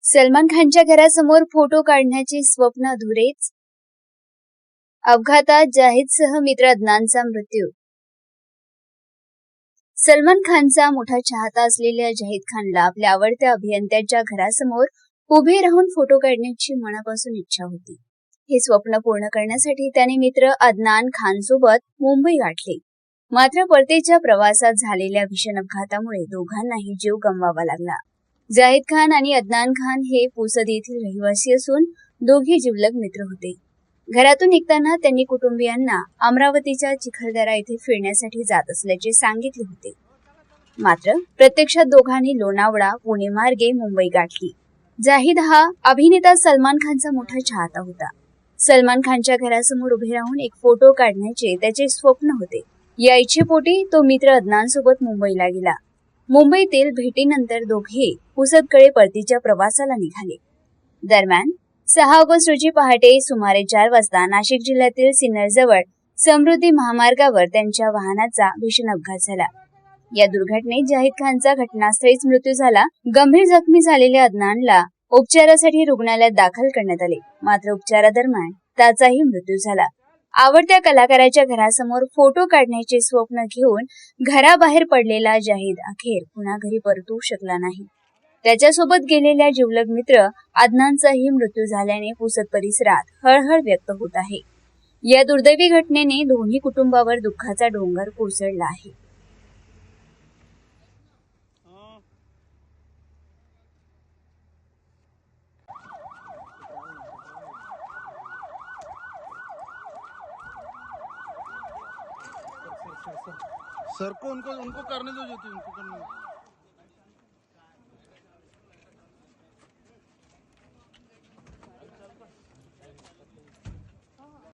सलमान खानच्या घरासमोर फोटो काढण्याचे स्वप्न अधुरेच. अपघातात जाहीदसह मित्र अदनानचा मृत्यू. सलमान खानचा मोठा चाहता असलेल्या जाहीद खानला आपल्या आवडत्या अभियंत्याच्या घरासमोर उभे राहून फोटो काढण्याची मनापासून इच्छा होती. हे स्वप्न पूर्ण करण्यासाठी त्याने मित्र अदनान खान सोबत मुंबई गाठले. मात्र परतीच्या प्रवासात झालेल्या भीषण अपघातामुळे दोघांनाही जीव गमवावा लागला. जाहीद खान आणि अदनान खान हे पुसद येथील रहिवासी असून दोघे जिवलग मित्र होते. घरातून निघताना त्यांनी कुटुंबियांना अमरावतीच्या चिखलदरा येथे फिरण्यासाठी जात असल्याचे सांगितले होते. मात्र प्रत्यक्षात दोघांनी लोणावळा पुणे मार्गे मुंबई गाठली. जाहीद हा अभिनेता सलमान खानचा मोठा चाहता होता. सलमान खानच्या घरासमोर उभे राहून एक फोटो काढण्याचे त्याचे स्वप्न होते. या इच्छेपोटी तो मित्र अदनान सोबत मुंबईला गेला. मुंबईतील भेटीनंतर दोघे पुसदकडे परतीच्या प्रवासाला निघाले. दरम्यान 6 ऑगस्ट रोजी पहाटे सुमारे 4 वाजता नाशिक जिल्ह्यातील सिन्नरजवळ समृद्धी महामार्गावर त्यांच्या वाहनाचा भीषण अपघात झाला. या दुर्घटनेत जाहीद खानचा घटनास्थळीच मृत्यू झाला. गंभीर जखमी झालेल्या अदनानला उपचारासाठी रुग्णालयात दाखल करण्यात आले. मात्र उपचारादरम्यान त्याचाही मृत्यू झाला. आवडत्या कलाकाराच्या घरासमोर फोटो काढण्याचे स्वप्न घेऊन घराबाहेर पडलेला जाहीद अखेर पुन्हा घरी परतू शकला नाही. त्याच्यासोबत गेलेल्या जिवलग मित्र अदनानचाही मृत्यू झाल्याने पुसद परिसरात हळहळ व्यक्त होत आहे. या दुर्दैवी घटनेने दोन्ही कुटुंबावर दुःखाचा डोंगर कोसळला आहे. सर को उनको करने दो, जो थी उनको करने दो।